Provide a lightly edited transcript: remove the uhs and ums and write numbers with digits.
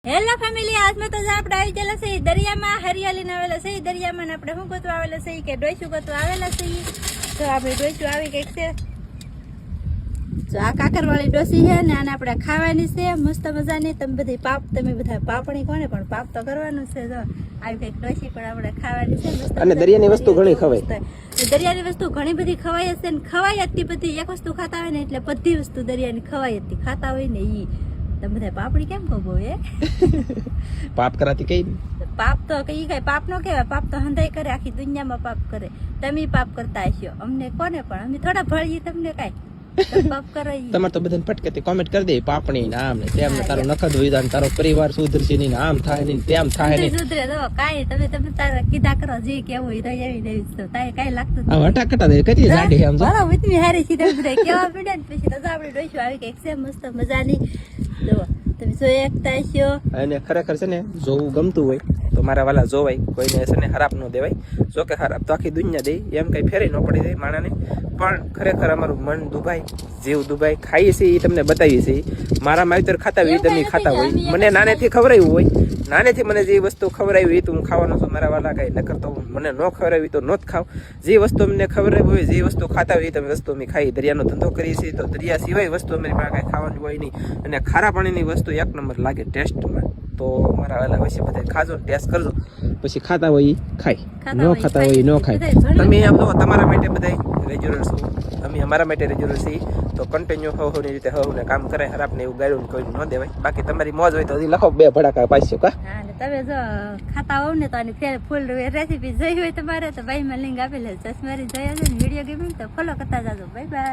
Hello family, આજમાં તો આપણે આવી ગયેલા છે દરિયામાં, હરિયાળી આવેલા છે દરિયામાં. આપણે શું ગોતવા આવેલા છે કે ડોઈશું ગોતવા આવેલા છે. તો આપણે ડોઈશું આવી કઈક છે. તો આ કાકરવાળી ડોસી છે ને આને આપણે ખાવાની છે મસ્ત મજાની. તમે બધા પાપણી કોને પણ પાપ તો કરવાનું છે. જો આવી કઈક ડોસી પણ આપણે ખાવાની છે મસ્ત. અને દરિયાની વસ્તુ ઘણી ખવાય. દરિયાની વસ્તુ ઘણી બધી ખવાય છે ને ખવાય હતી બધી. એક વસ્તુ ખાતા હોય ને એટલે બધી વસ્તુ દરિયાની ખવાય હતી. ખાતા હોય ને ઈ તમે બધા પાપડી કેમ કહો બહુ પાપ કરાતી કઈ પાપ તો કઈ પાપ નો કહેવાય. પાપ તો હંધાઈ કરે, આખી દુનિયામાં પાપ કરે. તમે પાપ કરતા હશો, અમને કોને પણ અમે થોડા ભળીએ તમને કાઈ પાપ કરે. તમારે તો બધાને પટકેતી કોમેન્ટ કરી દે પાપણી ને આમ ને તેમ ને તારો નખદ હોય ને તારો પરિવાર સુધરશે નહીં, આમ થાય નહીં તેમ થાય નહીં. સુધરે તો કાઈ તમે તારા કીધા કરો જે કેવું હોય રહી આવી દેવી તો તારે કાઈ લાગતું આ વટાકટા દે કતી જાડી આમ જો બરાબર ઉતમી હારી સીધા બધા કેવા પડ્યા ને પછી તો આપણે ડોઈશું આવી કઈક છે મસ્ત મજાની. જો તમે જોઈ એકતા હશો. અને ખરેખર છે ને જોવું ગમતું હોય તો મારા વાલા જોવાય, કોઈને છે ને ખરાબ ન દેવાય. જો કે ખરાબ તો આખી દુનિયા દે એમ કઈ ફેરી ન પડી જાય માણાને. પણ ખરેખર અમારું મન દુભાઈ, જીવ દુભાઈ. ખાઈએ છીએ એ તમને બતાવીએ છીએ. મારા માવતર ખાતા હોય તમે ખાતા હોય. મને નાનેથી ખવડાવ્યું હોય, નાનેથી મને જે વસ્તુ ખવડાવી તો હું ખાવાનો છું. મારા વાલા કઈ ન કરતો મને ન ખવડાવી તો ન જ ખાવ. જે વસ્તુ અમને ખવડાવી હોય, જે વસ્તુ ખાતા હોય તમે વસ્તુ અમે ખાઈ. દરિયાનો ધંધો કરીએ છીએ તો દરિયા સિવાય વસ્તુ અમારી પાસે કઈ ખાવાની હોય નહીં. અને ખારા પાણીની વસ્તુ એક નંબર લાગે ટેસ્ટમાં. તો મારા વાલા વિશે બધા ખાજો, ટેસ્ટ કરજો. પછી ખાતા હોય એ ખાય, ન ખાતા હોય એ ન ખાય. તમે આમ તો તમારા માટે બધા રેગ્યુલર છો, અમે અમારા માટે રેગ્યુલર છીએ. તો કન્ટિન્યુ હવની રીતે હવને કામ કરે. ખરાબ ને એવું ગાળ્યું કોઈ ન દેવાય. બાકી તમારી મોજ હોય તો હજી લખો 2 ભડાકા પાછો કા. હા, ને તમે જો ખાતા હોવ ને તો આની ફૂલ રેસીપી જોઈ હોય તમારે તો ભાઈ માં લિંક આપેલી છે. મારી જોયા છે ને વિડીયો ગેમિંગ તો ફોલો કરતા જાજો. Bye bye.